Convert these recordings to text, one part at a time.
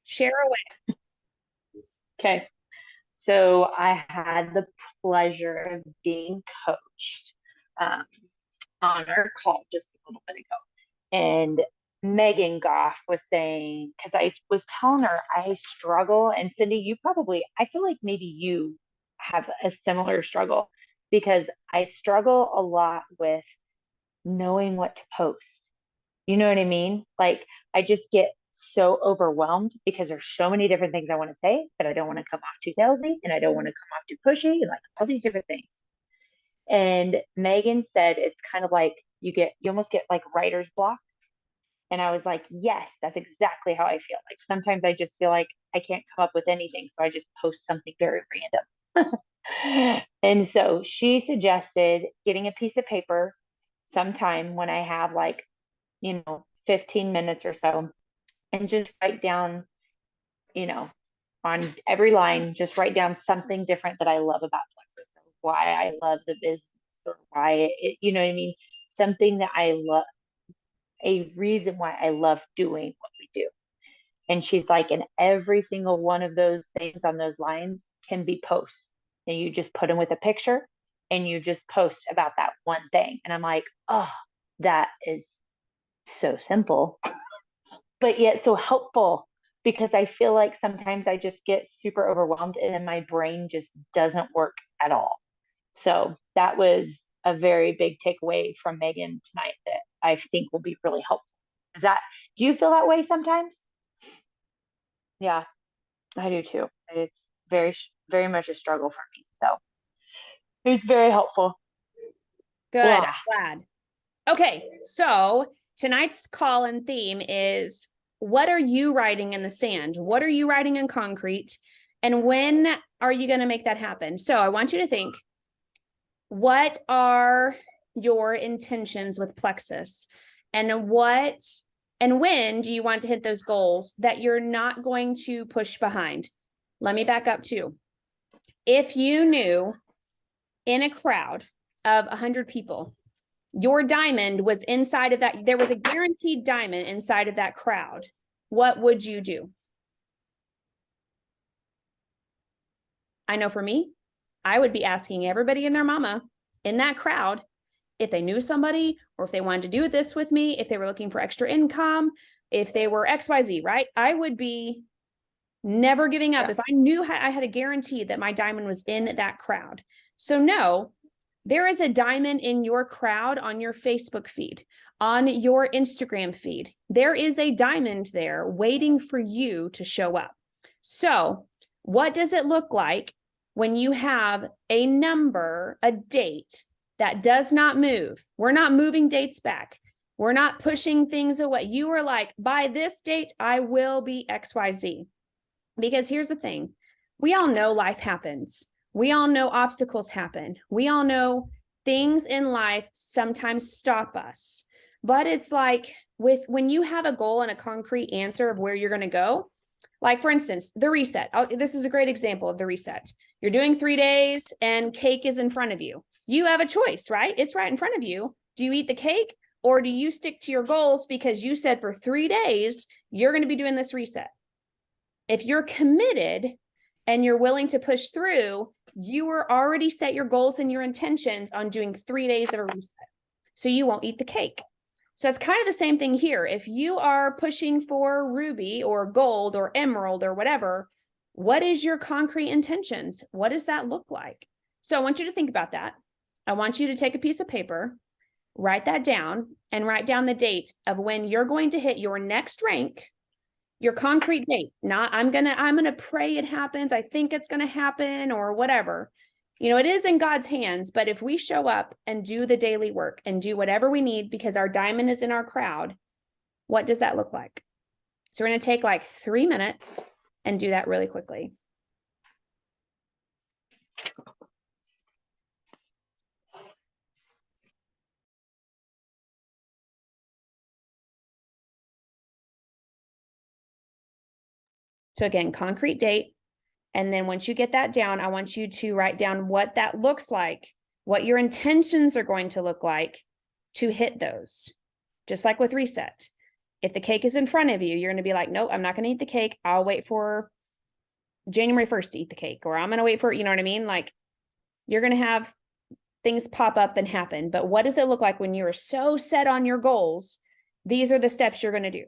Share away. Okay. So I had the pleasure of being coached um, on our call just a little bit ago. And Megan Goff was saying, because I was telling her I struggle, and Cindy, you probably, I feel like maybe you have a similar struggle because I struggle a lot with knowing what to post. You know what I mean? Like I just get so overwhelmed because there's so many different things I want to say, but I don't want to come off too salesy and I don't want to come off too pushy and like all these different things. And Megan said it's kind of like you almost get like writer's block. And I was like, yes, that's exactly how I feel. Like sometimes I just feel like I can't come up with anything. So I just post something very random. And so she suggested getting a piece of paper sometime when I have like 15 minutes or so and just write down, you know, on every line, just write down something different that I love about Plexus, or why I love the business, or why it, you know what I mean? Something that I love, a reason why I love doing what we do. And she's like, and every single one of those things on those lines can be posts. And you just put them with a picture and you just post about that one thing. And I'm like, oh, that is so simple but yet so helpful because I feel like sometimes I just get super overwhelmed and then my brain just doesn't work at all. So that was a very big takeaway from Megan tonight that I think will be really helpful. Is that, do you feel that way sometimes? Yeah, I do too. It's very much a struggle for me. So it's very helpful. Good. Blah. I'm glad. Okay. So tonight's call and theme is, what are you writing in the sand? What are you writing in concrete? And when are you going to make that happen? So I want you to think, what are your intentions with Plexus? And when do you want to hit those goals that you're not going to push behind? Let me back up too. If you knew in a crowd of 100 people, your diamond was inside of that, there was a guaranteed diamond inside of that crowd, what would you do? I know for me, I would be asking everybody and their mama in that crowd if they knew somebody or if they wanted to do this with me, if they were looking for extra income, if they were XYZ, right? I would be never giving up Yeah. if I knew I had a guarantee that my diamond was in that crowd. So no, there is a diamond in your crowd on your Facebook feed, on your Instagram feed. There is a diamond there waiting for you to show up. So what does it look like when you have a number, a date that does not move? We're not moving dates back. We're not pushing things away. You are like, by this date, I will be XYZ. Because here's the thing, we all know life happens. We all know obstacles happen. We all know things in life sometimes stop us. But it's like when you have a goal and a concrete answer of where you're going to go, like for instance, the reset. This is a great example of the reset. You're doing 3 days and cake is in front of you. You have a choice, right? It's right in front of you. Do you eat the cake or do you stick to your goals because you said for 3 days, you're going to be doing this reset? If you're committed and you're willing to push through, you are already set your goals and your intentions on doing 3 days of a reset. So you won't eat the cake. So it's kind of the same thing here. If you are pushing for ruby or gold or emerald or whatever, what is your concrete intentions? What does that look like? So I want you to think about that. I want you to take a piece of paper, write that down, and write down the date of when you're going to hit your next rank, your concrete date. Not I'm gonna pray it happens, I think it's gonna happen, or whatever. It is in God's hands, but if we show up and do the daily work and do whatever we need because our diamond is in our crowd, what does that look like? So we're going to take like 3 minutes and do that really quickly. So again, concrete date. And then once you get that down, I want you to write down what that looks like, what your intentions are going to look like to hit those, just like with reset. If the cake is in front of you, you're going to be like, nope, I'm not going to eat the cake. I'll wait for January 1st to eat the cake, or I'm going to wait for, you know what I mean? Like, you're going to have things pop up and happen. But what does it look like when you are so set on your goals? These are the steps you're going to do.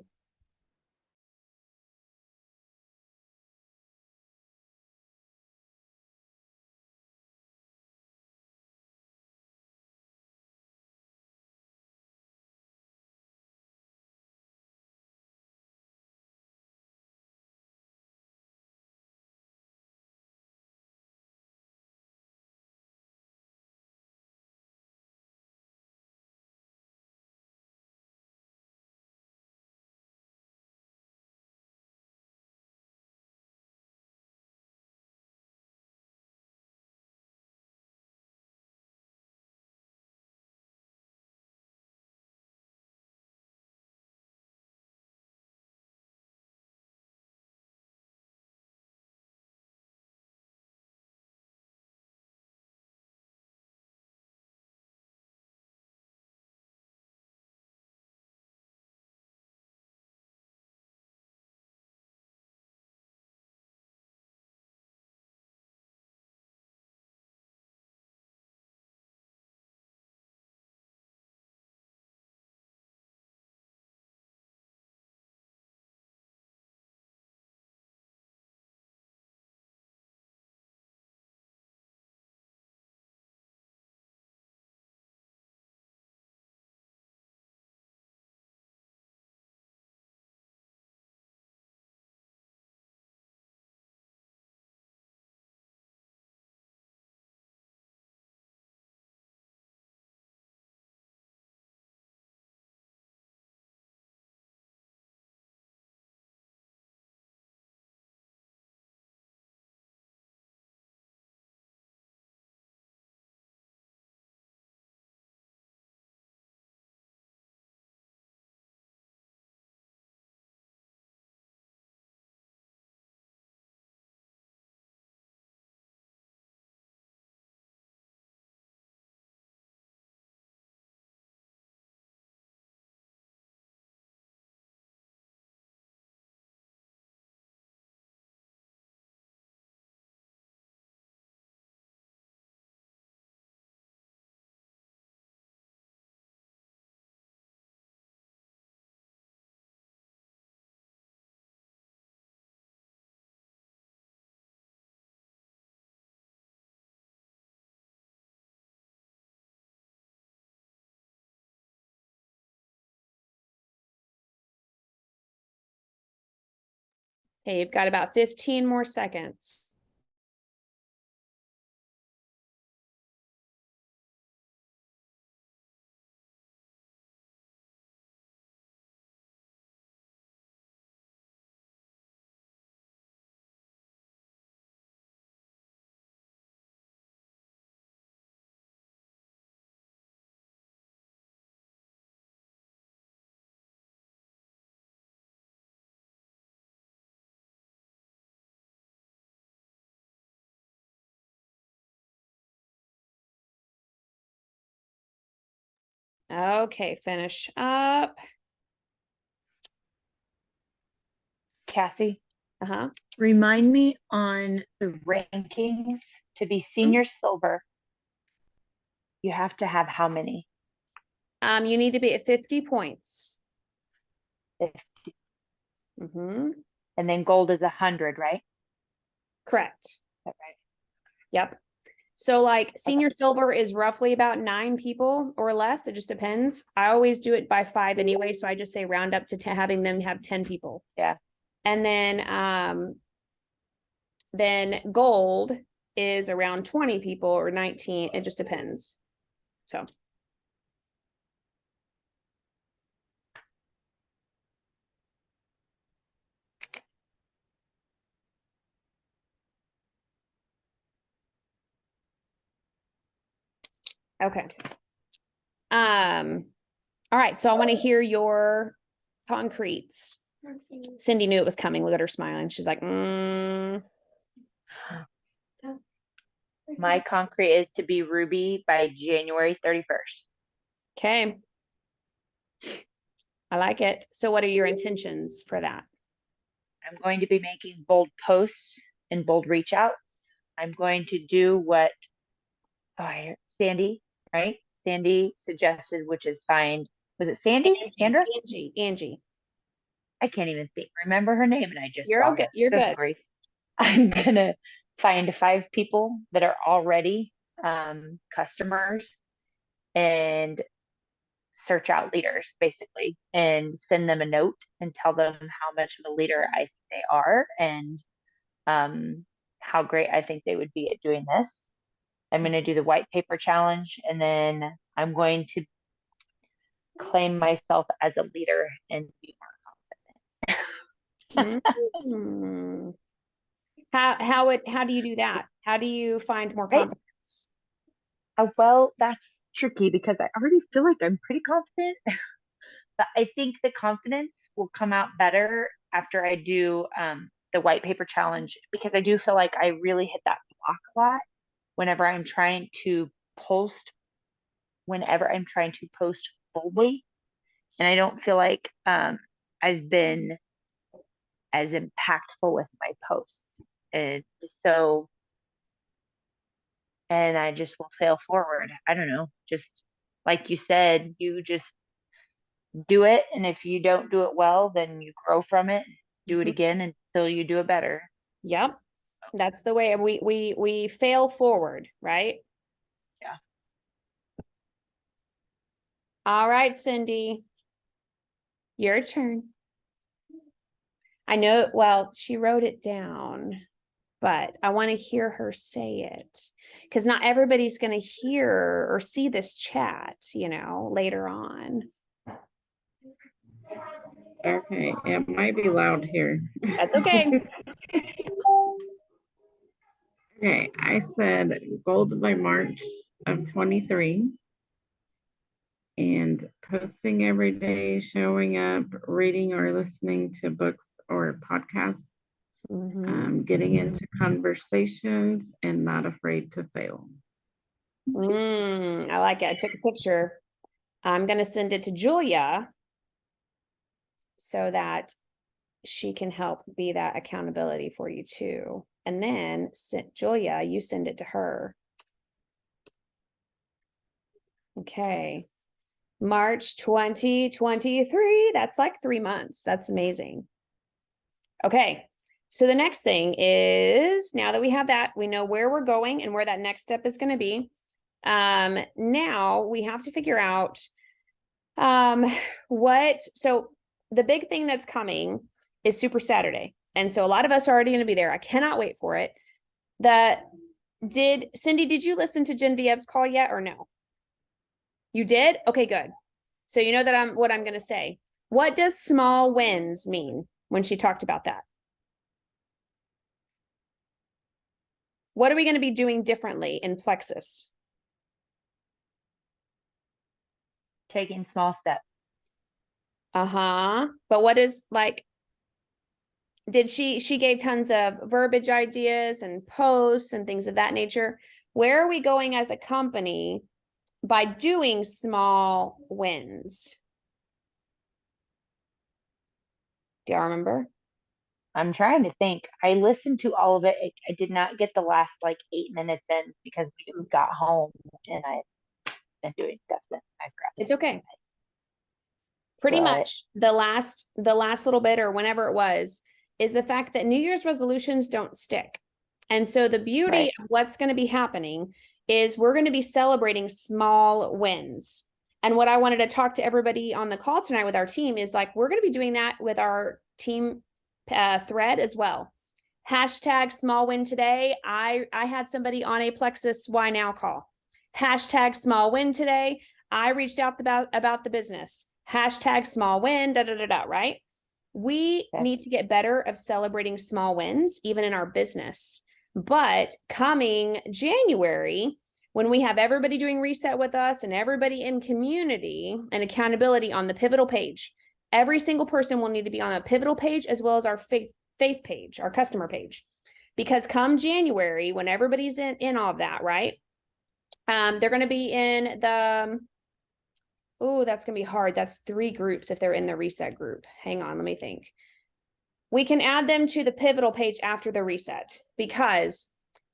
Okay, you've got about 15 more seconds. Okay, finish up. Cassie, Uh-huh. remind me on the rankings to be senior silver, you have to have how many? You need to be at 50 points. 50. Mm-hmm. And then gold is 100, right? Is Correct. that right? Yep. So like senior silver is roughly about 9 people or less. It just depends. I always do it by 5 anyway. So I just say round up to having them have 10 people. Yeah. And then gold is around 20 people or 19. It just depends. So. Okay. All right. So I want to hear your concretes. Cindy knew it was coming. Look at her smiling. She's like, My concrete is to be ruby by January 31st. okay. I like it. So what are your intentions for that? I'm going to be making bold posts and bold reach outs. I'm going to do what Sandy, right? Sandy suggested, which is find, was it Sandy? Sandra? Angie. I can't even remember her name and I just You're saw okay. her. You're Good good. grief. I'm gonna find 5 people that are already customers and search out leaders basically and send them a note and tell them how much of a leader I think they are and how great I think they would be at doing this. I'm going to do the white paper challenge and then I'm going to claim myself as a leader and be more confident. Mm. How do you do that? How do you find more Right? confidence? Well, that's tricky because I already feel like I'm pretty confident. But I think the confidence will come out better after I do the white paper challenge because I do feel like I really hit that block a lot whenever I'm trying to post, whenever I'm trying to post boldly. And I don't feel like I've been as impactful with my posts. And so, and I just will fail forward. I don't know. Just like you said, you just do it. And if you don't do it well, then you grow from it, do it Mhm. again until you do it better. Yep. That's the way we fail forward, right? Yeah. All right, Cindy. Your turn. I know, well, she wrote it down, but I want to hear her say it because not everybody's going to hear or see this chat, later on. Okay, it might be loud here. That's okay. Okay, I said gold by March of 23 and posting every day, showing up, reading or listening to books or podcasts, getting into conversations and not afraid to fail. I like it. I took a picture. I'm going to send it to Julia so that she can help be that accountability for you too. And then Julia, you send it to her. Okay. March 2023. That's like 3 months. That's amazing. Okay. So the next thing is now that we have that, we know where we're going and where that next step is going to be. Now we have to figure out so the big thing that's coming is Super Saturday. And so a lot of us are already going to be there. I cannot wait for it. Cindy, did you listen to Genevieve's call yet or no? You did? Okay, good. So you know that what I'm going to say. What does small wins mean when she talked about that? What are we going to be doing differently in Plexus? Taking small steps. But what is she gave tons of verbiage ideas and posts and things of that nature. Where are we going as a company by doing small wins? Do y'all remember? I'm trying to think. I listened to all of it. I did not get the last 8 minutes in because we got home and I've been doing stuff since. It's okay. Pretty much the last little bit or whenever it was is the fact that New Year's resolutions don't stick. And so the beauty of what's going to be happening is we're going to be celebrating small wins. And what I wanted to talk to everybody on the call tonight with our team is we're going to be doing that with our team thread as well. Hashtag small win today. I had somebody on a Plexus Why Now call. Hashtag small win today. I reached out about the business. Hashtag small win, right? We need to get better of celebrating small wins, even in our business. But coming January, when we have everybody doing reset with us and everybody in community and accountability on the pivotal page, every single person will need to be on a pivotal page as well as our faith page, our customer page. Because come January, when everybody's in all of that, right? They're going to be in the Oh, that's going to be hard. That's 3 groups if they're in the reset group. Hang on, let me think. We can add them to the pivotal page after the reset, because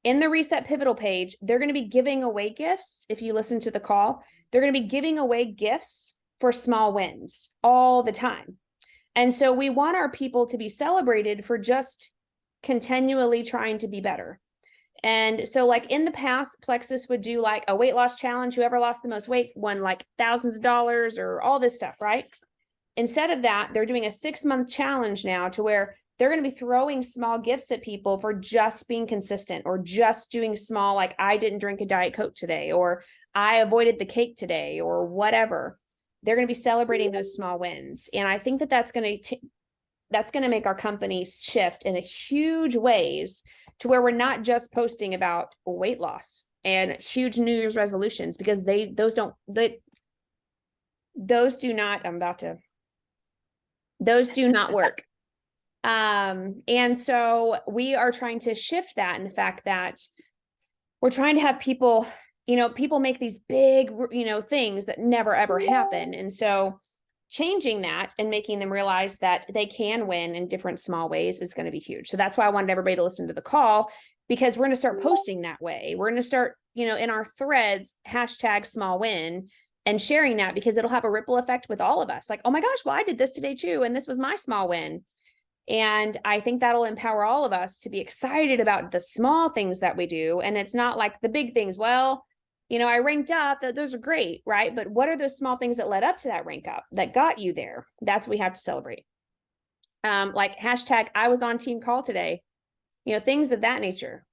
in the reset pivotal page, they're going to be giving away gifts. If you listen to the call, they're going to be giving away gifts for small wins all the time. And so we want our people to be celebrated for just continually trying to be better. And so like in the past, Plexus would do like a weight loss challenge. Whoever lost the most weight won like thousands of dollars or all this stuff, right? Instead of that, they're doing a 6-month challenge now to where they're going to be throwing small gifts at people for just being consistent, or just doing small, like I didn't drink a Diet Coke today, or I avoided the cake today, or whatever. They're going to be celebrating those small wins. And I think that that's going to make our company shift in a huge ways to where we're not just posting about weight loss and huge New Year's resolutions, because those do not work. And so we are trying to shift that in the fact that we're trying to have people, people make these big, things that never ever happen. And so changing that and making them realize that they can win in different small ways is going to be huge. So that's why I wanted everybody to listen to the call, because we're going to start posting that way. We're going to start, in our threads, #small-win, and sharing that, because it'll have a ripple effect with all of us. Like, oh my gosh, well, I did this today too, and this was my small win. And I think that'll empower all of us to be excited about the small things that we do. And it's not like the big things. Well, I ranked up, those are great, right? But what are those small things that led up to that rank up that got you there? That's what we have to celebrate. Like #I was on team call today, things of that nature.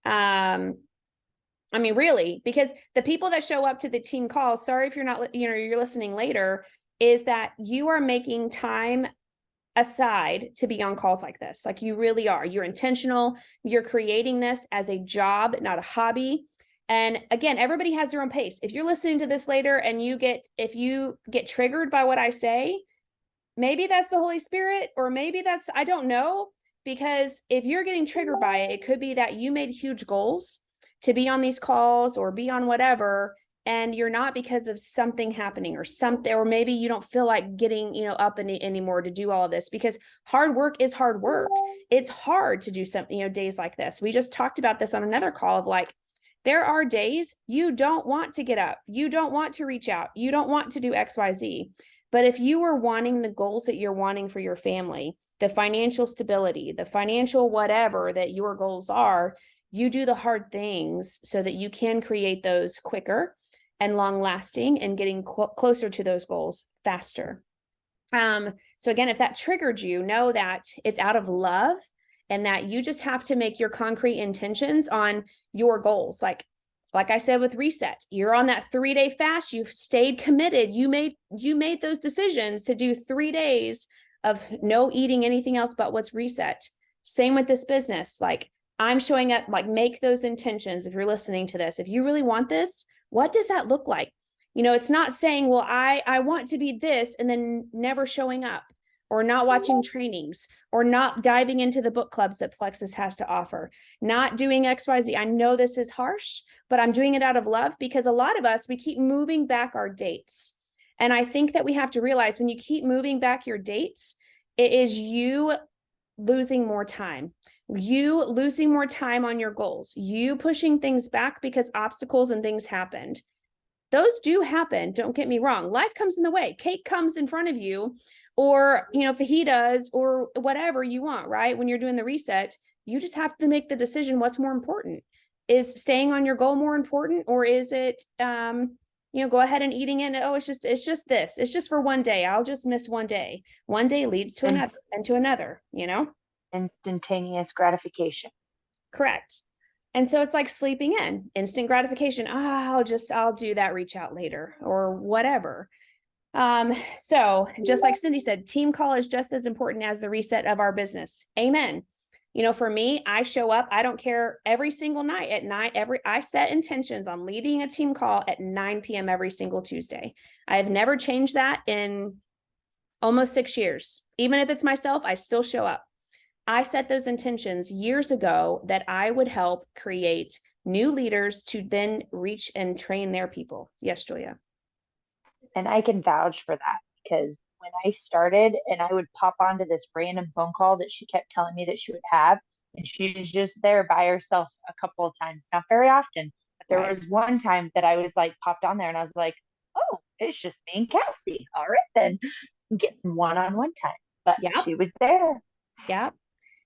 I mean, really, because the people that show up to the team call, sorry if you're not, you're listening later, is that you are making time aside to be on calls like this. Like you really are. You're intentional. You're creating this as a job, not a hobby. And again, everybody has their own pace. If you're listening to this later and if you get triggered by what I say, maybe that's the Holy Spirit, or maybe that's, I don't know, because if you're getting triggered by it, it could be that you made huge goals to be on these calls or be on whatever, and you're not because of something happening or something, or maybe you don't feel like getting, up anymore to do all of this, because hard work is hard work. It's hard to do some, days like this. We just talked about this on another call of like, there are days you don't want to get up. You don't want to reach out. You don't want to do XYZ. But if you are wanting the goals that you're wanting for your family, the financial stability, the financial whatever that your goals are, you do the hard things so that you can create those quicker and long lasting and getting closer to those goals faster. So again, if that triggered you, know that it's out of love, and that you just have to make your concrete intentions on your goals. Like I said, with reset, you're on that 3-day fast, you've stayed committed. You made those decisions to do 3 days of no eating anything else but what's reset. Same with this business. Like I'm showing up, like make those intentions. If you're listening to this, if you really want this, what does that look like? It's not saying, well, I want to be this, and then never showing up, or not watching trainings, or not diving into the book clubs that Plexus has to offer, not doing XYZ. I know this is harsh, but I'm doing it out of love, because a lot of us, we keep moving back our dates. And I think that we have to realize when you keep moving back your dates, it is you losing more time, you losing more time on your goals, you pushing things back because obstacles and things happened. Those do happen. Don't get me wrong. Life comes in the way. Cake comes in front of you, or, fajitas, or whatever you want, right? When you're doing the reset, you just have to make the decision. What's more important? Is staying on your goal more important? Or is it, go ahead and eating it? Oh, it's just this. It's just for 1 day. I'll just miss 1 day. 1 day leads to another and to another, Instantaneous gratification. Correct. And so it's like sleeping in, instant gratification. I'll do that reach out later or whatever. So just like Cindy said, team call is just as important as the reset of our business. Amen. For me, I show up, I don't care, every single night at night, I set intentions on leading a team call at 9 p.m. every single Tuesday. I have never changed that in almost 6 years. Even if it's myself, I still show up. I set those intentions years ago that I would help create new leaders to then reach and train their people. Yes, Julia. And I can vouch for that because when I started and I would pop onto this random phone call that she kept telling me that she would have, and she was just there by herself a couple of times, not very often, but there Right. was one time that I was like popped on there and I was like, oh, it's just me and Cassie. All right, then get some one-on-one time. But Yep. she was there. Yep.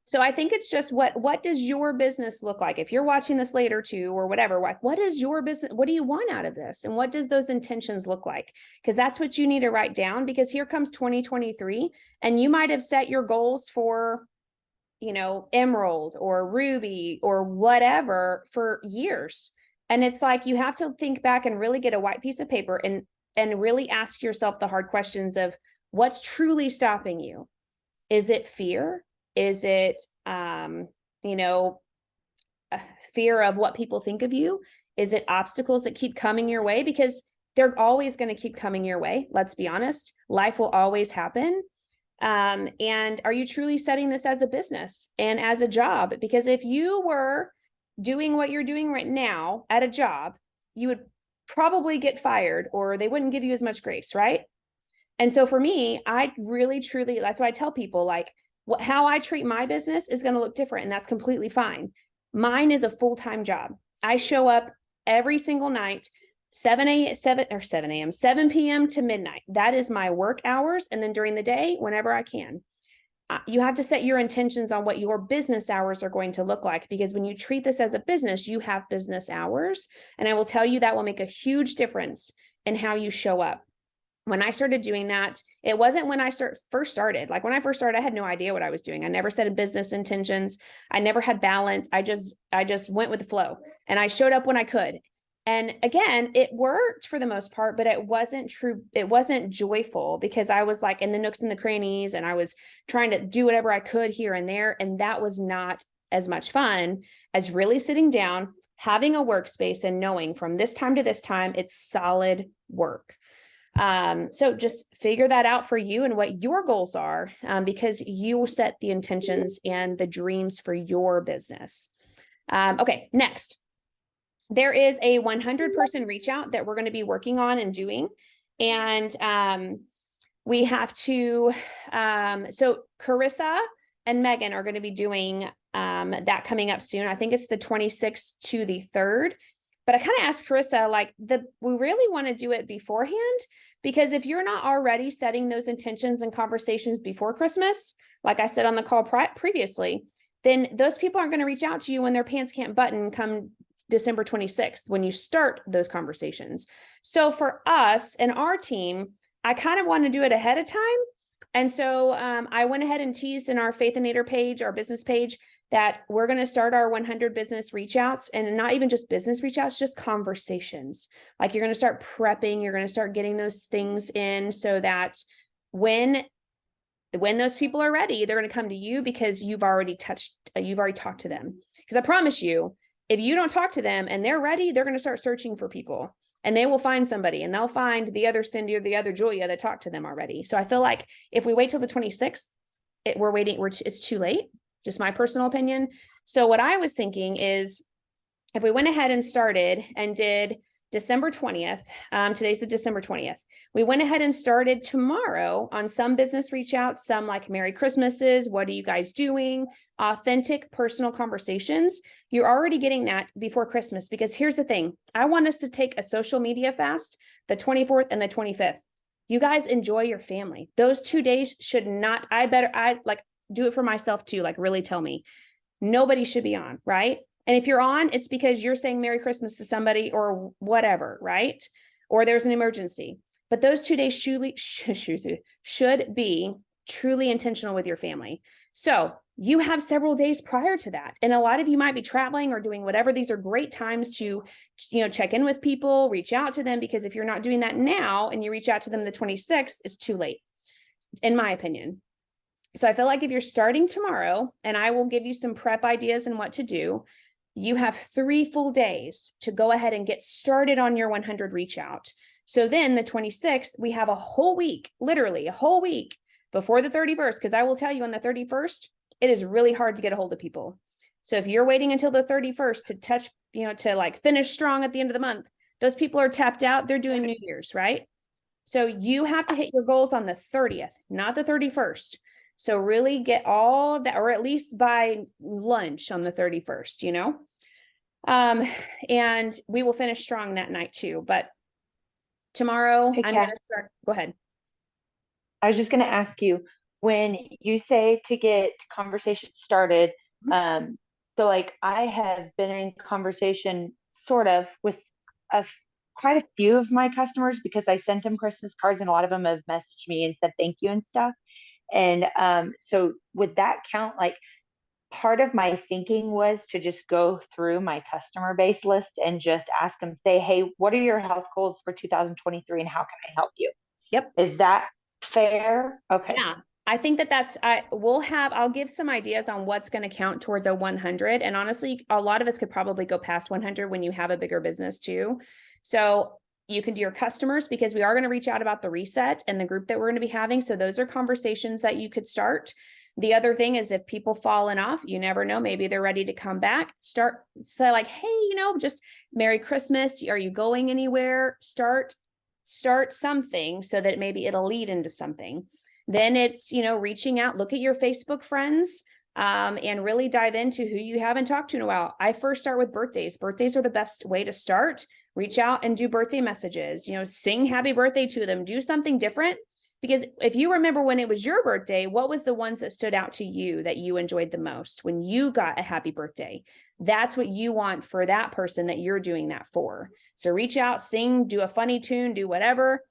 So I think it's just what does your business look like? If you're watching this later too, or whatever, what is your business? What do you want out of this? And what does those intentions look like? Because that's what you need to write down, because here comes 2023 and you might have set your goals for, Emerald or Ruby or whatever for years. And it's like, you have to think back and really get a white piece of paper and really ask yourself the hard questions of what's truly stopping you. Is it fear? Is it, fear of what people think of you? Is it obstacles that keep coming your way? Because they're always going to keep coming your way. Let's be honest. Life will always happen. And are you truly setting this as a business and as a job? Because if you were doing what you're doing right now at a job, you would probably get fired or they wouldn't give you as much grace, right? And so for me, I really, truly, that's why I tell people like how I treat my business is going to look different. And that's completely fine. Mine is a full-time job. I show up every single night, 7 p.m. to midnight. That is my work hours. And then during the day, whenever I can. You have to set your intentions on what your business hours are going to look like, because when you treat this as a business, you have business hours. And I will tell you that will make a huge difference in how you show up. When I started doing that, it wasn't when I first started. Like when I first started, I had no idea what I was doing. I never set business intentions. I never had balance. I just went with the flow and I showed up when I could. And again, it worked for the most part, but it wasn't true. It wasn't joyful because I was like in the nooks and the crannies and I was trying to do whatever I could here and there. And that was not as much fun as really sitting down, having a workspace and knowing from this time to this time, it's solid work. So just figure that out for you and what your goals are, because you set the intentions and the dreams for your business. Okay, next. There is a 100-person reach out that we're going to be working on and doing. And we have to, so Carissa and Megan are going to be doing that coming up soon. I think it's the 26th to the 3rd. But I kind of asked Carissa, we really want to do it beforehand, because if you're not already setting those intentions and conversations before Christmas, like I said on the call previously, then those people aren't going to reach out to you when their pants can't button come December 26th, when you start those conversations. So for us and our team, I kind of want to do it ahead of time. And so I went ahead and teased in our Faithinator page, our business page, that we're going to start our 100 business reach outs, and not even just business reach outs, just conversations. Like you're going to start prepping, you're going to start getting those things in so that when those people are ready, they're going to come to you because you've already talked to them. Because I promise you, if you don't talk to them and they're ready, they're going to start searching for people. And they will find somebody and they'll find the other Cindy or the other Julia that talked to them already. So I feel like if we wait till the 26th, it's too late. Just my personal opinion. So what I was thinking is if we went ahead and started and did December 20th, today's the December 20th. We went ahead and started tomorrow on some business reach outs, some like Merry Christmases. What are you guys doing? Authentic personal conversations. You're already getting that before Christmas, because here's the thing. I want us to take a social media fast, the 24th and the 25th. You guys enjoy your family. Those 2 days should not, I do it for myself too. Like really tell me nobody should be on, right? And if you're on, it's because you're saying Merry Christmas to somebody or whatever, right? Or there's an emergency. But those 2 days should be truly intentional with your family. So you have several days prior to that. And a lot of you might be traveling or doing whatever. These are great times to, check in with people, reach out to them, because if you're not doing that now and you reach out to them the 26th, it's too late, in my opinion. So I feel like if you're starting tomorrow, and I will give you some prep ideas and what to do, you have 3 full days to go ahead and get started on your 100 reach out. So then the 26th, we have a whole week, literally a whole week before the 31st, because I will tell you on the 31st, it is really hard to get a hold of people. So if you're waiting until the 31st to touch, to finish strong at the end of the month, those people are tapped out. They're doing New Year's, right? So you have to hit your goals on the 30th, not the 31st. So really get all that, or at least by lunch on the 31st, you know? And we will finish strong that night too. But tomorrow Hey, I'm Kat, gonna start. Go ahead. I was just going to ask you, when you say to get conversation started, so like I have been in conversation sort of with a, quite a few of my customers because I sent them Christmas cards and a lot of them have messaged me and said thank you and stuff. And so would that count? Like part of my thinking was to just go through my customer base list and just ask them, say, hey, what are your health goals for 2023 and how can I help you? Yep. Is that fair? Okay. Yeah. I think I'll give some ideas on what's going to count towards a 100. And honestly, a lot of us could probably go past 100 when you have a bigger business too. So you can do your customers, because we are going to reach out about the reset and the group that we're going to be having. So those are conversations that you could start. The other thing is, if people fallen off, you never know, maybe they're ready to come back. Say like, hey, just Merry Christmas. Are you going anywhere? Start something so that maybe it'll lead into something. Then it's, reaching out, look at your Facebook friends, and really dive into who you haven't talked to in a while. I first start with birthdays. Birthdays are the best way to start. Reach out and do birthday messages, sing happy birthday to them, do something different. Because if you remember when it was your birthday, what was the ones that stood out to you that you enjoyed the most when you got a happy birthday? That's what you want for that person that you're doing that for. So reach out, sing, do a funny tune, do whatever.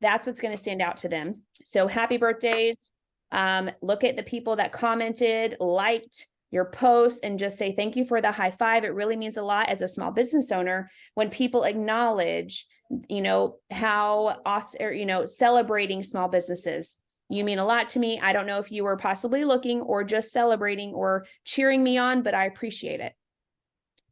That's what's going to stand out to them. So happy birthdays. Look at the people that commented, liked your posts, and just say thank you for the high five. It really means a lot as a small business owner when people acknowledge, how awesome, or, celebrating small businesses. You mean a lot to me. I don't know if you were possibly looking or just celebrating or cheering me on, but I appreciate it.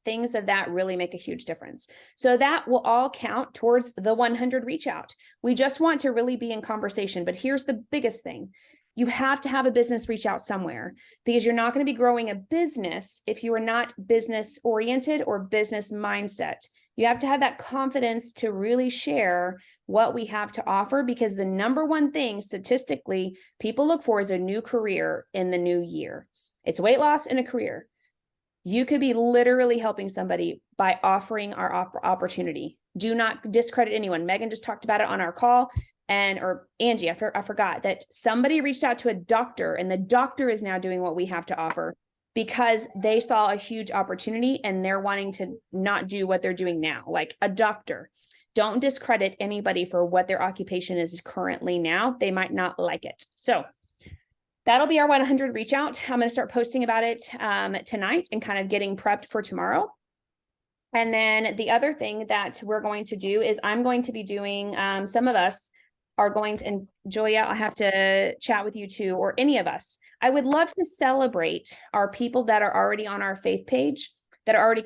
Things of that really make a huge difference. So that will all count towards the 100 reach out. We just want to really be in conversation. But here's the biggest thing. You have to have a business reach out somewhere, because you're not going to be growing a business if you are not business oriented or business mindset. You have to have that confidence to really share what we have to offer, because the number one thing statistically people look for is a new career in the new year. It's weight loss and a career. You could be literally helping somebody by offering our opportunity. Do not discredit anyone. Megan just talked about it on our call, or Angie, I forgot that somebody reached out to a doctor, and the doctor is now doing what we have to offer because they saw a huge opportunity and they're wanting to not do what they're doing now. Like a doctor. Don't discredit anybody for what their occupation is currently now. They might not like it. So that'll be our 100 reach out. I'm going to start posting about it tonight and kind of getting prepped for tomorrow. And then the other thing that we're going to do is I'm going to be doing, some of us are going to, and Julia, I'll have to chat with you too, or any of us. I would love to celebrate our people that are already on our faith page, that are already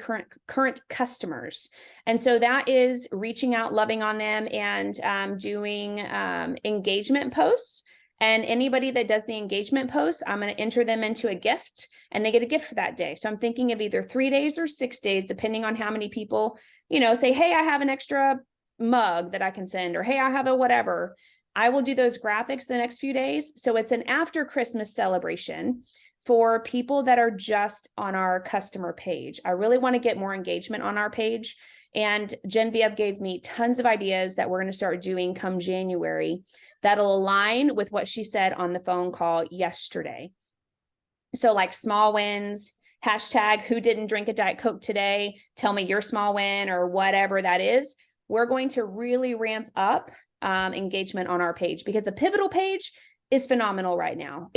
current customers. And so that is reaching out, loving on them, and doing engagement posts. And anybody that does the engagement posts, I'm going to enter them into a gift, and they get a gift for that day. So I'm thinking of either 3 days or 6 days, depending on how many people, say, hey, I have an extra mug that I can send, or hey, I have a whatever. I will do those graphics the next few days. So it's an after Christmas celebration for people that are just on our customer page. I really want to get more engagement on our page. And Genevieve gave me tons of ideas that we're going to start doing come January that'll align with what she said on the phone call yesterday. So like small wins, hashtag who didn't drink a Diet Coke today, tell me your small win, or whatever that is. We're going to really ramp up engagement on our page, because the Pivotal page is phenomenal right now.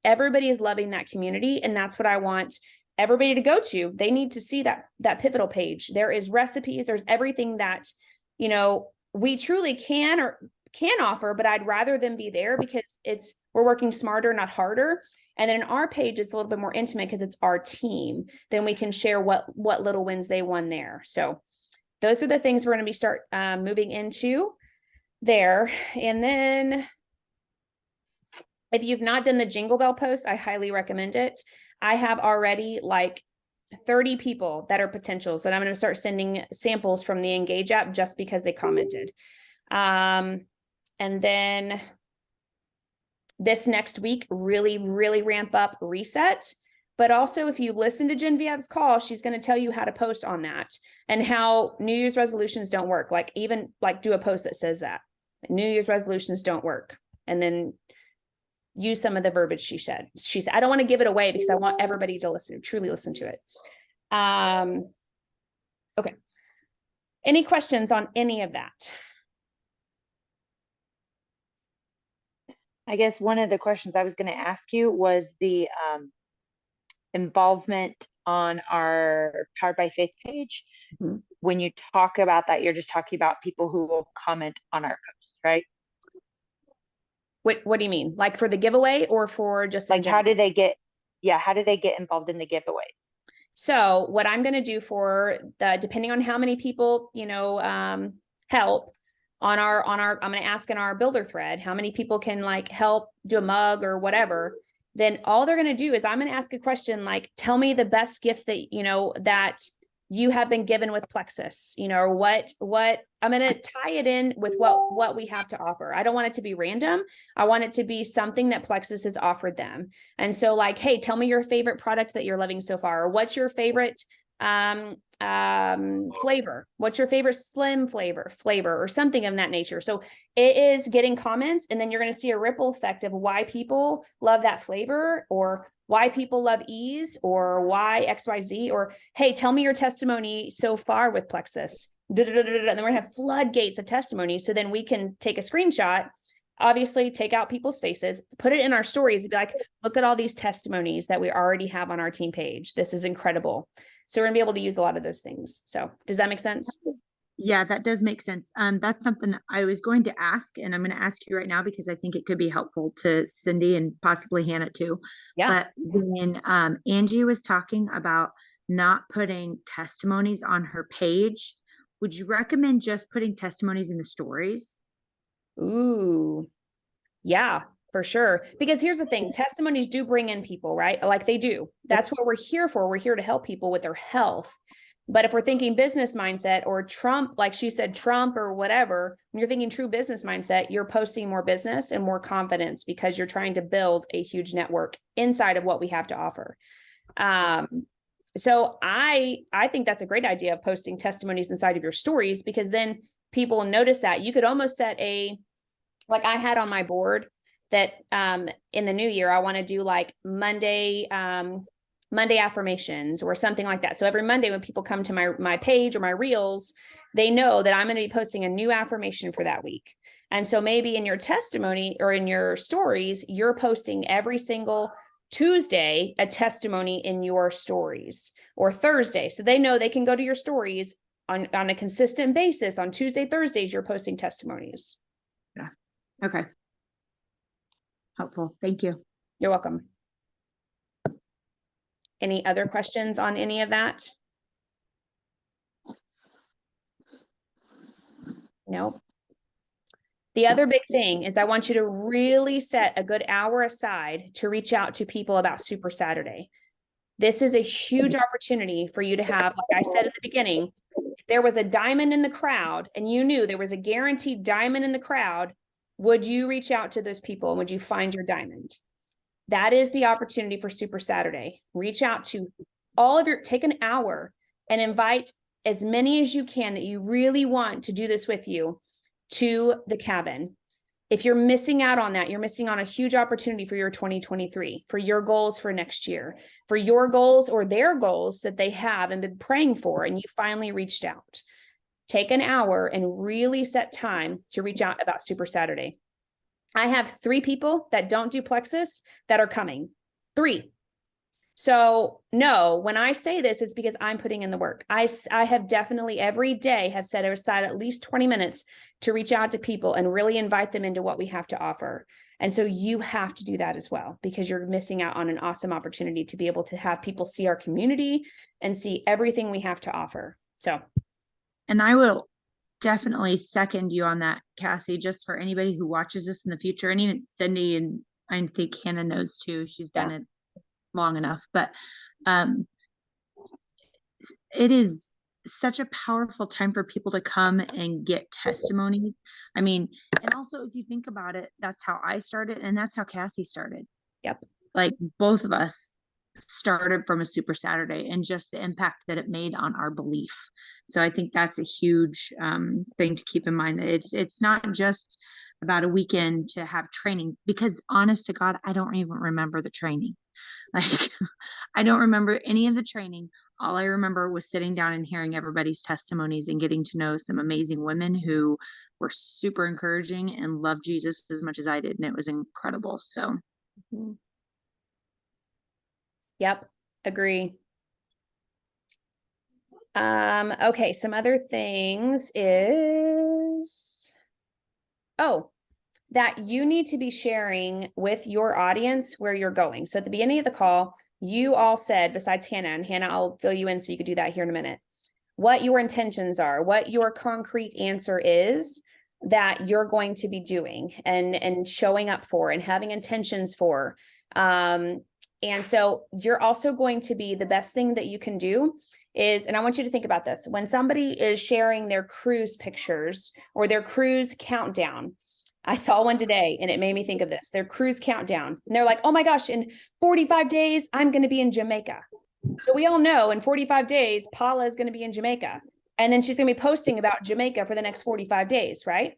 Everybody is loving that community, and that's what I want everybody to go to. They need to see that Pivotal page. There is recipes, there's everything that, we truly can offer, but I'd rather them be there because we're working smarter, not harder. And then our page is a little bit more intimate because it's our team. Then we can share what little wins they won there. So those are the things we're going to be start moving into there. And then if you've not done the Jingle Bell post, I highly recommend it. I have already like 30 people that are potentials that I'm going to start sending samples from the Engage app just because they commented. And then this next week, really, really ramp up reset. But also, if you listen to Genevieve's call, she's going to tell you how to post on that and how New Year's resolutions don't work. Like, even like do a post that says that New Year's resolutions don't work. And then use some of the verbiage she said. I don't want to give it away because I want everybody to truly listen to it. Okay. Any questions on any of that? I guess one of the questions I was going to ask you was the involvement on our Powered by Faith page. Mm-hmm. When you talk about that, you're just talking about people who will comment on our posts, right? What do you mean? Like for the giveaway or for just like how do they get involved in the giveaways? So what I'm going to do for depending on how many people, help on our, I'm going to ask in our builder thread, how many people can like help do a mug or whatever. Then all they're going to do is I'm going to ask a question like, tell me the best gift that, that you have been given with Plexus, or what I'm going to tie it in with what we have to offer. I don't want it to be random. I want it to be something that Plexus has offered them. And so like, hey, tell me your favorite product that you're loving so far, or what's your favorite flavor? What's your favorite slim flavor or something of that nature? So it is getting comments, and then you're going to see a ripple effect of why people love that flavor, or why people love ease, or why XYZ, or hey, tell me your testimony so far with Plexus. And then we're going to have floodgates of testimonies. So then we can take a screenshot, obviously take out people's faces, put it in our stories, and be like, look at all these testimonies that we already have on our team page. This is incredible. So we're gonna be able to use a lot of those things. So does that make sense? Yeah, that does make sense. That's something I was going to ask, and I'm going to ask you right now because I think it could be helpful to Cindy and possibly Hannah too. Yeah. But when Angie was talking about not putting testimonies on her page, would you recommend just putting testimonies in the stories? Ooh, yeah, for sure. Because here's the thing, testimonies do bring in people, right? Like they do. That's what we're here for. We're here to help people with their health. But if we're thinking business mindset or Trump, like she said, Trump or whatever, when you're thinking true business mindset, you're posting more business and more confidence because you're trying to build a huge network inside of what we have to offer. So I think that's a great idea of posting testimonies inside of your stories, because then people will notice that. You could almost set like I had on my board that in the new year, I want to do like Monday affirmations or something like that. So every Monday when people come to my page or my reels, they know that I'm going to be posting a new affirmation for that week. And so maybe in your testimony or in your stories, you're posting every single Tuesday a testimony in your stories, or Thursday. So they know they can go to your stories on a consistent basis. On Tuesday, Thursdays, you're posting testimonies. Yeah. Okay. Helpful. Thank you. You're welcome. Any other questions on any of that? Nope. The other big thing is I want you to really set a good hour aside to reach out to people about Super Saturday. This is a huge opportunity for you to have, like I said at the beginning, if there was a diamond in the crowd and you knew there was a guaranteed diamond in the crowd, would you reach out to those people and would you find your diamond? That is the opportunity for Super Saturday. Reach out to take an hour and invite as many as you can that you really want to do this with you to the cabin. If you're missing out on that, you're missing on a huge opportunity for your 2023, for your goals for next year, for your goals or their goals that they have and been praying for, and you finally reached out. Take an hour and really set time to reach out about Super Saturday. I have 3 people that don't do Plexus that are coming. 3. So no, when I say this, it's because I'm putting in the work. I have definitely every day have set aside at least 20 minutes to reach out to people and really invite them into what we have to offer. And so you have to do that as well, because you're missing out on an awesome opportunity to be able to have people see our community and see everything we have to offer. So. And I will definitely second you on that, Cassie, just for anybody who watches this in the future, and even Cindy, and I think Hannah knows too. She's done it long enough, but it is such a powerful time for people to come and get testimony. I mean, and also if you think about it, that's how I started and that's how Cassie started. Yep. Like both of us started from a Super Saturday and just the impact that it made on our belief. So I think that's a huge thing to keep in mind. It's not just about a weekend to have training, because honest to God, I don't even remember the training. Like I don't remember any of the training. All I remember was sitting down and hearing everybody's testimonies and getting to know some amazing women who were super encouraging and loved Jesus as much as I did. And it was incredible. So Mhm. Yep, agree. Okay, some other things is, that you need to be sharing with your audience where you're going. So at the beginning of the call, you all said, besides Hannah, and Hannah, I'll fill you in so you could do that here in a minute, what your intentions are, what your concrete answer is that you're going to be doing and showing up for and having intentions for. And so you're also going to be, the best thing that you can do is, and I want you to think about this, when somebody is sharing their cruise pictures or their cruise countdown. I saw one today and it made me think of this, their cruise countdown. And they're like, oh my gosh, in 45 days, I'm going to be in Jamaica. So we all know in 45 days, Paula is going to be in Jamaica. And then she's going to be posting about Jamaica for the next 45 days, right?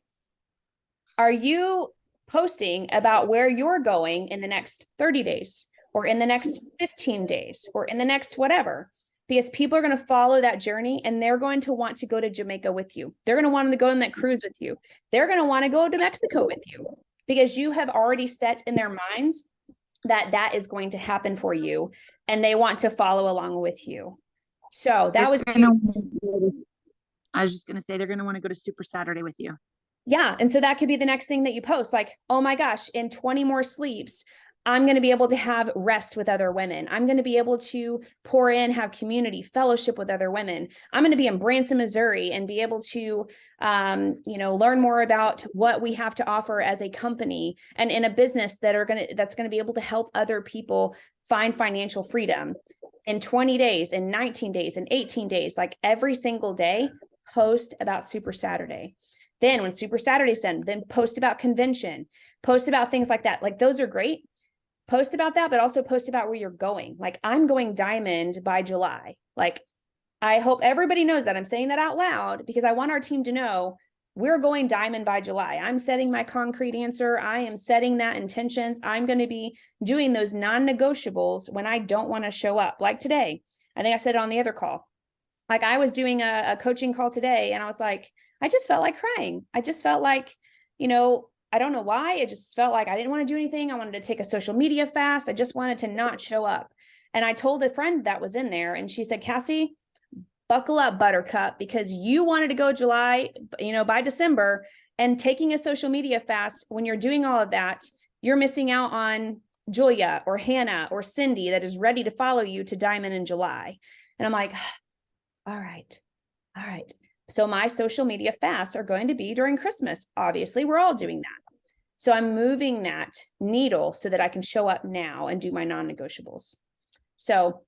Are you posting about where you're going in the next 30 days or in the next 15 days or in the next whatever? Because people are going to follow that journey and they're going to want to go to Jamaica with you. They're going to want to go on that cruise with you. They're going to want to go to Mexico with you because you have already set in their minds that that is going to happen for you and they want to follow along with you. So that was, I was just going to say, they're going to want to go to Super Saturday with you. yeah. And so that could be the next thing that you post, like, oh my gosh, in 20 more sleeps, I'm going to be able to have rest with other women. I'm going to be able to pour in, have community, fellowship with other women. I'm going to be in Branson, Missouri and be able to, learn more about what we have to offer as a company and in a business that's going to be able to help other people find financial freedom in 20 days, in 19 days, in 18 days, like every single day, post about Super Saturday. Then when Super Saturday's done, then post about convention, post about things like that. Like those are great. Post about that, but also post about where you're going. Like I'm going diamond by July. Like I hope everybody knows that I'm saying that out loud because I want our team to know we're going diamond by July. I'm setting my concrete answer. I am setting that intentions. I'm going to be doing those non-negotiables when I don't want to show up. Like today, I think I said it on the other call. Like I was doing a coaching call today and I was like, I just felt like crying. I just felt like, I don't know why. It just felt like I didn't want to do anything. I wanted to take a social media fast. I just wanted to not show up. And I told a friend that was in there and she said, Cassie, buckle up, Buttercup, because you wanted to go July, by December, and taking a social media fast. When you're doing all of that, you're missing out on Julia or Hannah or Cindy that is ready to follow you to Diamond in July. And I'm like, all right. So my social media fasts are going to be during Christmas. Obviously, we're all doing that. So I'm moving that needle so that I can show up now and do my non-negotiables. So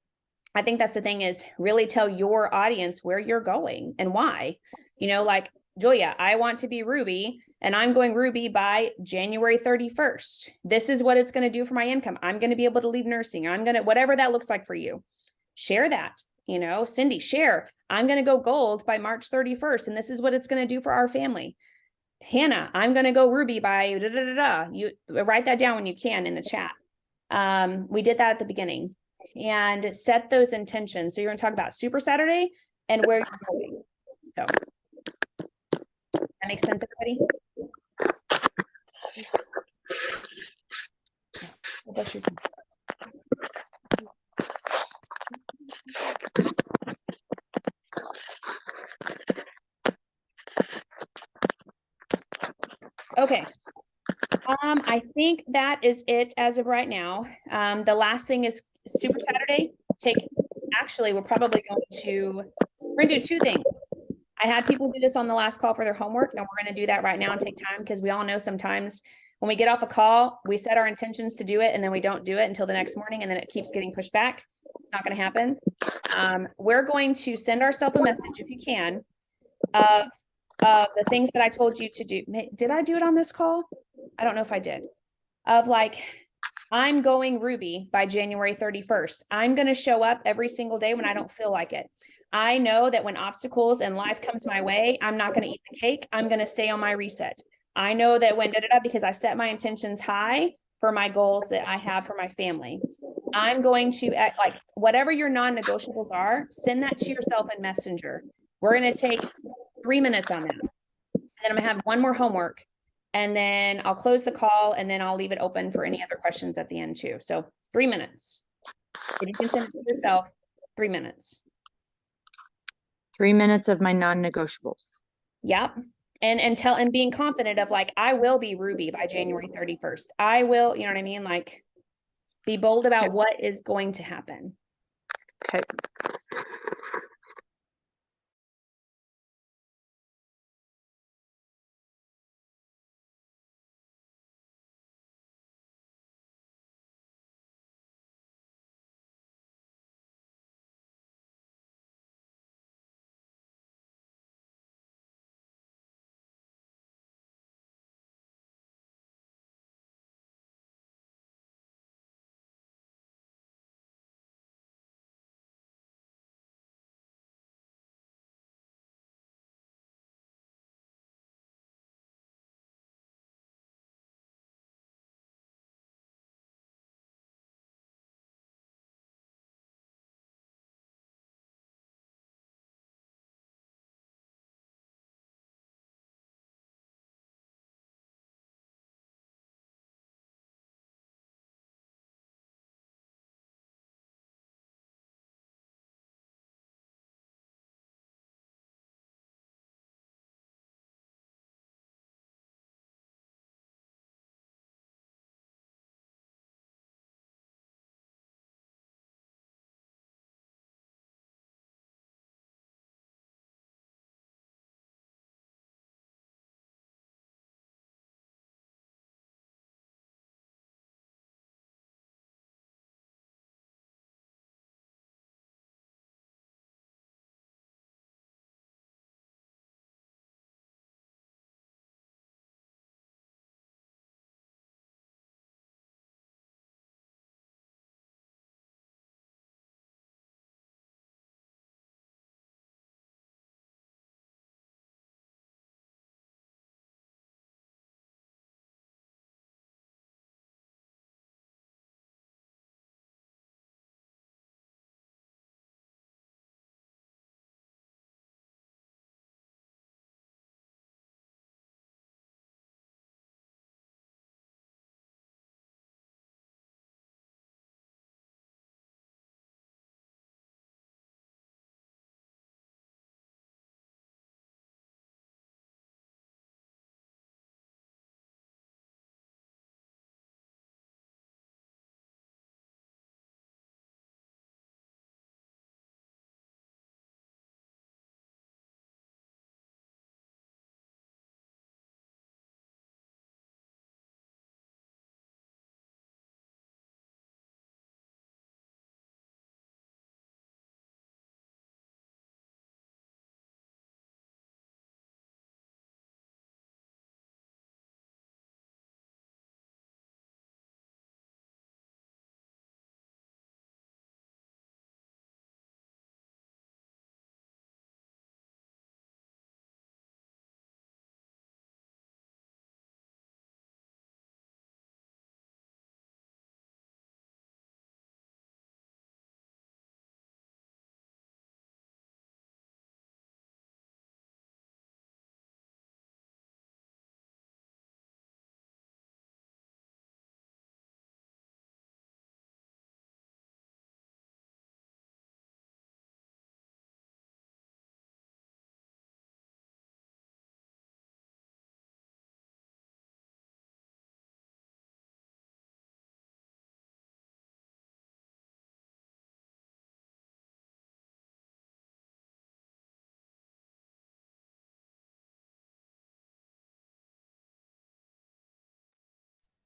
I think that's the thing, is really tell your audience where you're going and why. Like Julia, I want to be Ruby and I'm going Ruby by January 31st. This is what it's going to do for my income. I'm going to be able to leave nursing. Whatever that looks like for you, share that. Cindy, share, I'm going to go gold by March 31st. And this is what it's going to do for our family. Hannah, I'm going to go Ruby by da, da, da, da. You write that down when you can in the chat. We did that at the beginning and set those intentions. So you're going to talk about Super Saturday and where you're going. So that makes sense, everybody? Okay. I think that is it as of right now. The last thing is Super Saturday. We're probably we're gonna do two things. I had people do this on the last call for their homework, and we're going to do that right now and take time because we all know sometimes when we get off a call, we set our intentions to do it and then we don't do it until the next morning and then it keeps getting pushed back. It's not going to happen. We're going to send ourselves a message, if you can, of the things that I told you to do. Did I do it on this call? I don't know if I did. Of like, I'm going Ruby by January 31st. I'm going to show up every single day when I don't feel like it. I know that when obstacles and life comes my way, I'm not going to eat the cake. I'm going to stay on my reset. I know that when because I set my intentions high for my goals that I have for my family. I'm going to act like whatever your non-negotiables are, send that to yourself in Messenger. We're going to take 3 minutes on that. And then I'm gonna have one more homework, and then I'll close the call, and then I'll leave it open for any other questions at the end too. So 3 minutes. If you can send it to yourself, 3 minutes. 3 minutes of my non-negotiables. Yep. And being confident of like, I will be Ruby by January 31st. I will, you know what I mean? Like, be bold about what is going to happen. Okay.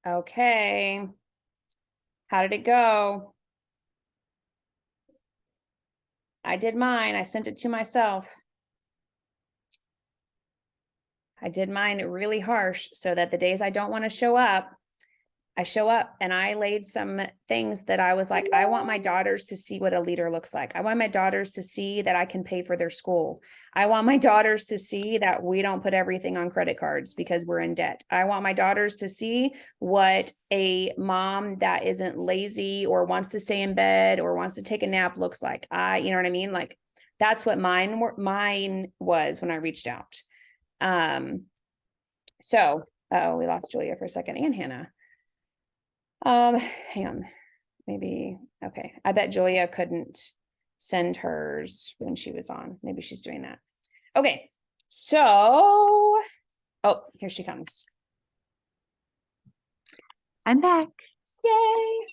Okay. How did it go? I did mine. I sent it to myself. I did mine really harsh so that the days I don't want to show up, I show up, and I laid some things that I was like, I want my daughters to see what a leader looks like. I want my daughters to see that I can pay for their school. I want my daughters to see that we don't put everything on credit cards because we're in debt. I want my daughters to see what a mom that isn't lazy or wants to stay in bed or wants to take a nap looks like. You know what I mean? Like, that's what mine was when I reached out. So, we lost Julia for a second, and Hannah. Hang on, maybe, okay. I bet Julia couldn't send hers when she was on. Maybe she's doing that. Okay, so, oh, here she comes. I'm back. Yay.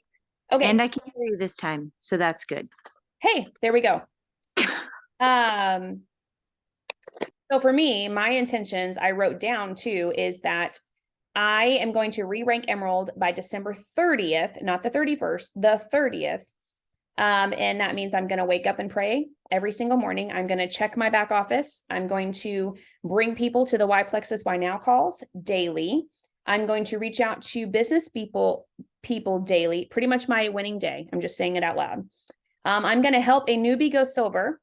Okay. And I can hear you this time, so that's good. Hey, there we go. So for me, my intentions I wrote down too is that I am going to re-rank Emerald by December 30th, not the 31st, the 30th. And that means I'm going to wake up and pray every single morning. I'm going to check my back office. I'm going to bring people to the Why Plexus Why Now calls daily. I'm going to reach out to business people daily, pretty much my winning day. I'm just saying it out loud. I'm going to help a newbie go silver.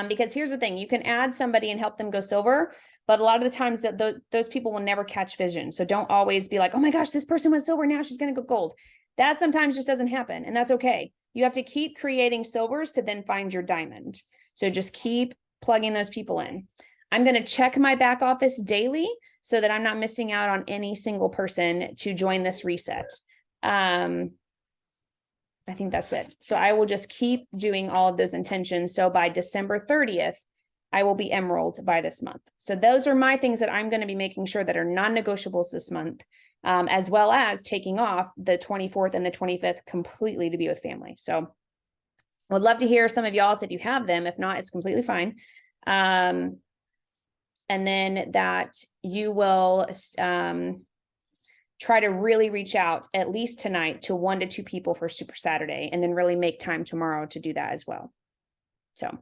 Because here's the thing, you can add somebody and help them go silver, but a lot of the times that those people will never catch vision. So don't always be like, oh my gosh, this person went silver, now she's going to go gold. That sometimes just doesn't happen, and that's okay. You have to keep creating silvers to then find your diamond. So just keep plugging those people in. I'm going to check my back office daily so that I'm not missing out on any single person to join this reset. I think that's it. So I will just keep doing all of those intentions. So by December 30th, I will be Emerald by this month. So those are my things that I'm going to be making sure that are non-negotiables this month, as well as taking off the 24th and the 25th completely to be with family. So I would love to hear some of y'all's if you have them. If not, it's completely fine. And then that you will try to really reach out at least tonight to 1 to 2 people for Super Saturday, and then really make time tomorrow to do that as well. So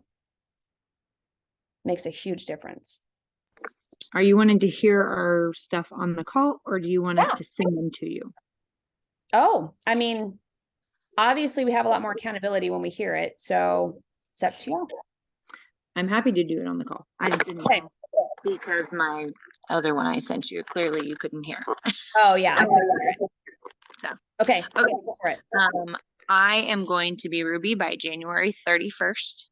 makes a huge difference. Are you wanting to hear our stuff on the call, or do you want us to send them to you? Oh, I mean, obviously we have a lot more accountability when we hear it. So it's up to you. I'm happy to do it on the call. I just didn't Okay. know because my other one I sent you, clearly you couldn't hear. Oh yeah. I wanna hear it. So. Okay. Go for it. I am going to be Ruby by January 31st.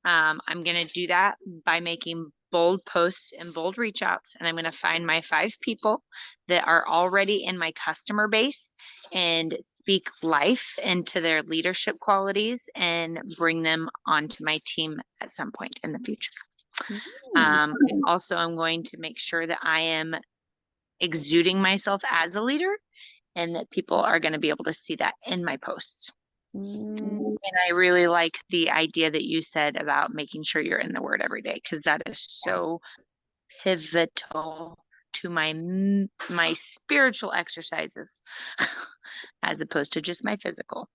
I'm going to do that by making bold posts and bold reach outs. And I'm going to find my 5 people that are already in my customer base and speak life into their leadership qualities and bring them onto my team at some point in the future. Also, I'm going to make sure that I am exuding myself as a leader and that people are going to be able to see that in my posts. And I really like the idea that you said about making sure you're in the Word every day, because that is so pivotal to my spiritual exercises as opposed to just my physical.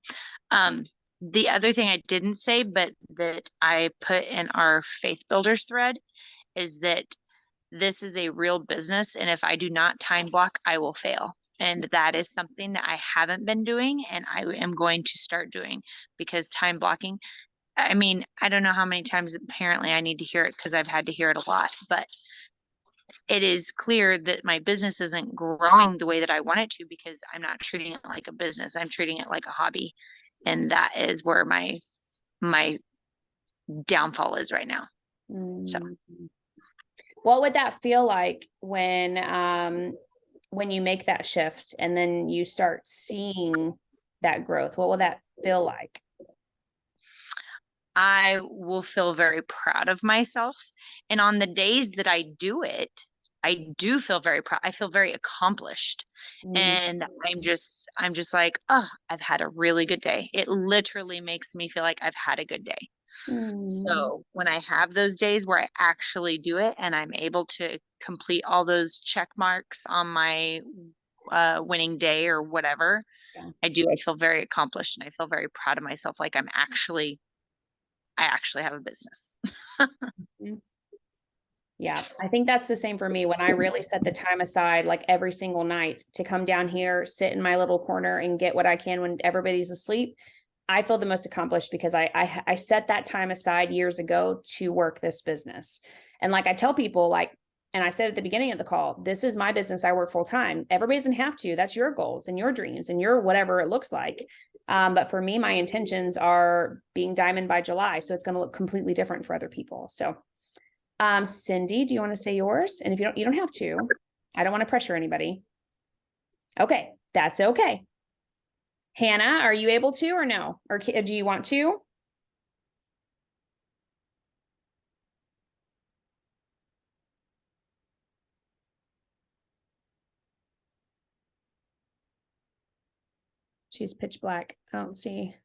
The other thing I didn't say, but that I put in our Faith Builders thread, is that this is a real business, and if I do not time block, I will fail. And that is something that I haven't been doing, and I am going to start doing, because time blocking, I mean, I don't know how many times apparently I need to hear it, because I've had to hear it a lot, but it is clear that my business isn't growing the way that I want it to, because I'm not treating it like a business. I'm treating it like a hobby. And that is where my downfall is right now. So what would that feel like when you make that shift and then you start seeing that growth? What will that feel like? I will feel very proud of myself. And on the days that I do it, I do feel very proud. I feel very accomplished. And I'm just like, oh, I've had a really good day. It literally makes me feel like I've had a good day. So when I have those days where I actually do it and I'm able to complete all those check marks on my winning day or whatever, I feel very accomplished, and I feel very proud of myself. Like I actually have a business. Yeah, I think that's the same for me when I really set the time aside, like every single night to come down here, sit in my little corner and get what I can when everybody's asleep. I feel the most accomplished because I set that time aside years ago to work this business. And like I tell people, like, and I said at the beginning of the call, this is my business. I work full time. Everybody doesn't have to. That's your goals and your dreams and your whatever it looks like. But for me, my intentions are being diamond by July. So it's going to look completely different for other people. So Cindy, do you want to say yours? And if you don't have to. I don't want to pressure anybody. Okay, that's okay. Hannah, are you able to or no? Or do you want to? She's pitch black. I don't see.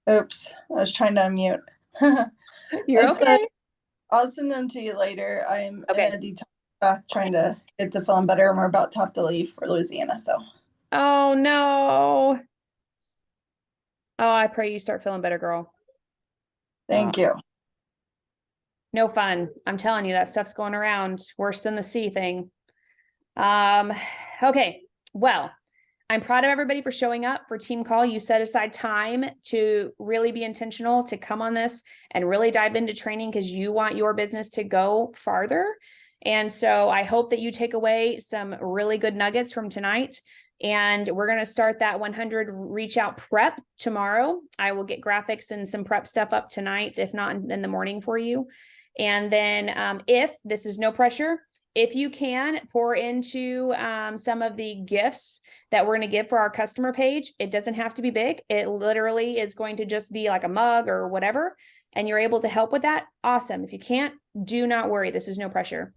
Oops, I was trying to unmute. You're I okay. said, I'll send them to you later. I'm Okay. in a detox bath trying to get to feeling better, and we're about to have to leave for Louisiana. So Oh no. Oh, I pray you start feeling better, girl. thank you. No fun. I'm telling you, that stuff's going around worse than the sea thing. Okay. Well, I'm proud of everybody for showing up for team call. You set aside time to really be intentional to come on this and really dive into training because you want your business to go farther. And so I hope that you take away some really good nuggets from tonight. And we're going to start that 100 reach out prep tomorrow. I will get graphics and some prep stuff up tonight, if not in the morning for you. And then if this is no pressure, if you can pour into some of the gifts that we're going to give for our customer page, it doesn't have to be big. It literally is going to just be like a mug or whatever. And you're able to help with that. Awesome. If you can't, do not worry. This is no pressure.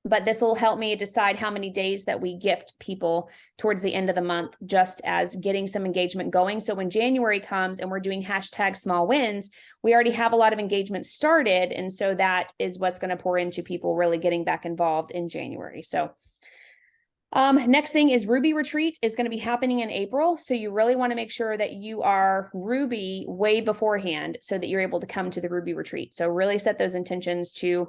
But this will help me decide how many days that we gift people towards the end of the month, just as getting some engagement going. So when January comes and we're doing hashtag small wins, we already have a lot of engagement started. And so that is what's going to pour into people really getting back involved in January. So next thing is Ruby Retreat is going to be happening in April. So you really want to make sure that you are Ruby way beforehand so that you're able to come to the Ruby Retreat. So really set those intentions to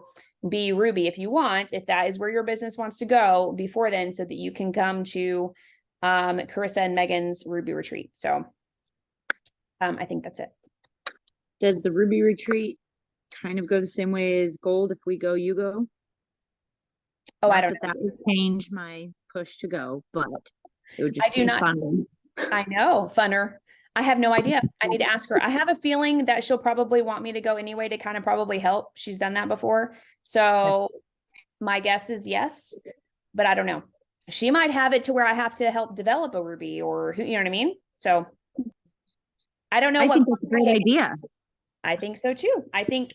be Ruby if you want, if that is where your business wants to go before then, so that you can come to Carissa and Megan's Ruby Retreat. So I think that's it. Does the Ruby Retreat kind of go the same way as Gold? If we go, you go? Oh, Not I don't know. that would change my push to go, but it would just I do be not. fun. I know, funner. I have no idea. I need to ask her. I have a feeling that she'll probably want me to go anyway to kind of probably help. She's done that before. So my guess is yes, but I don't know. She might have it to where I have to help develop a Ruby or who, you know what I mean? So I don't know. I what think that's a great idea. I think so too. I think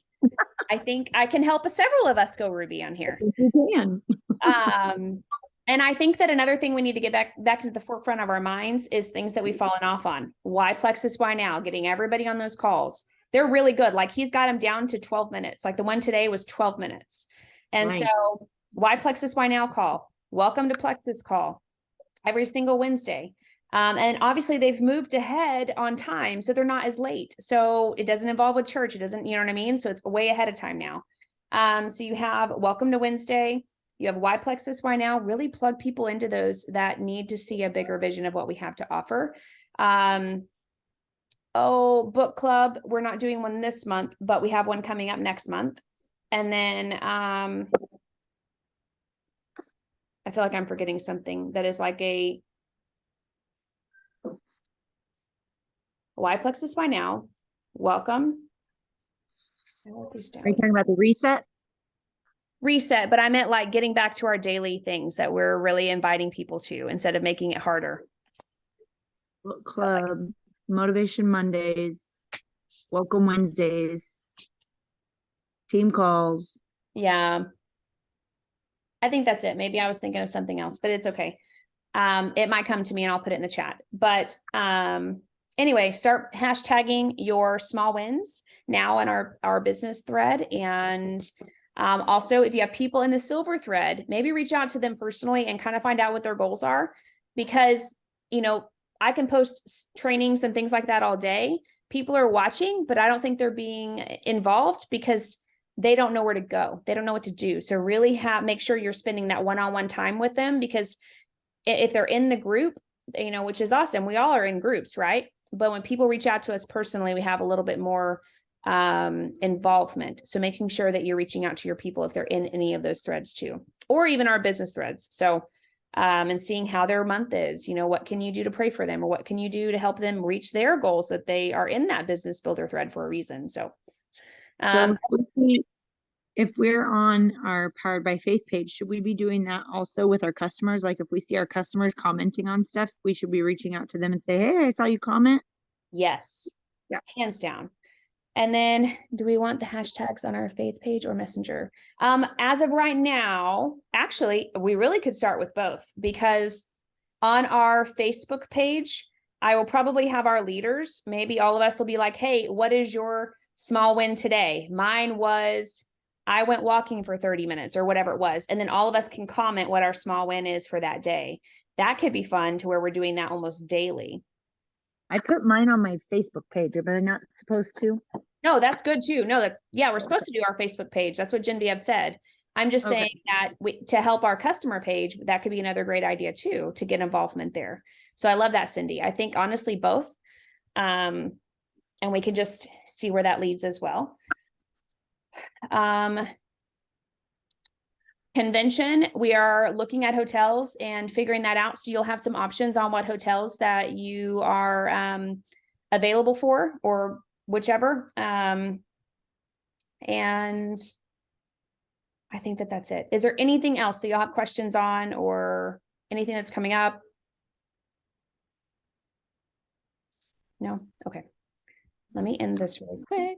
I can help several of us go Ruby on here. You can. And I think that another thing we need to get back to the forefront of our minds is things that we've fallen off on. Why Plexus? Why now? Getting everybody on those calls. They're really good. Like he's got them down to 12 minutes. Like the one today was 12 minutes. And Nice. so why Plexus? Why now call? Welcome to Plexus call every single Wednesday. And obviously they've moved ahead on time, so they're not as late. So it doesn't involve with church. It doesn't, you know what I mean? So it's way ahead of time now. So you have Welcome to Wednesday. You have Why Plexus, Why Now. Really plug people into those that need to see a bigger vision of what we have to offer. Book club. We're not doing one this month, but we have one coming up next month. And then I feel like I'm forgetting something that is like a Why Plexus, Why Now. Welcome. I wrote these down. Are you talking about the reset? Reset, but I meant like getting back to our daily things that we're really inviting people to instead of making it harder. Book club, Motivation Mondays, Welcome Wednesdays, team calls. Yeah. I think that's it. Maybe I was thinking of something else, but it's okay. It might come to me and I'll put it in the chat. But anyway, start hashtagging your small wins now in our business thread. And also, if you have people in the silver thread, maybe reach out to them personally and kind of find out what their goals are, because, you know, I can post trainings and things like that all day, people are watching, but I don't think they're being involved because they don't know where to go. They don't know what to do. So really make sure you're spending that one-on-one time with them, because if they're in the group, you know, which is awesome. We all are in groups, right? But when people reach out to us personally, we have a little bit more involvement. So making sure that you're reaching out to your people if they're in any of those threads too, or even our business threads. So, and seeing how their month is, you know, what can you do to pray for them, or what can you do to help them reach their goals, that they are in that business builder thread for a reason. So, So if we're on our Powered by Faith page, should we be doing that also with our customers? Like if we see our customers commenting on stuff, we should be reaching out to them and say, hey, I saw you comment. yes, Yeah. hands down. And then do we want the hashtags on our faith page or messenger? As of right now, actually, we really could start with both, because on our Facebook page, I will probably have our leaders. Maybe all of us will be like, hey, what is your small win today? Mine was, I went walking for 30 minutes or whatever it was. And then all of us can comment what our small win is for that day. That could be fun, to where we're doing that almost daily. I put mine on my Facebook page. Am I not supposed to? No, that's good too. No, we're supposed to do our Facebook page. That's what Genevieve said. I'm just Okay. saying that to help our customer page, that could be another great idea too, to get involvement there. So I love that, Cindy. I think honestly, both. And we can just see where that leads as well. Convention, we are looking at hotels and figuring that out. So you'll have some options on what hotels that you are available for, or whichever. And I think that that's it. Is there anything else that you'll have questions on, or anything that's coming up? No? Okay. Let me end this really quick.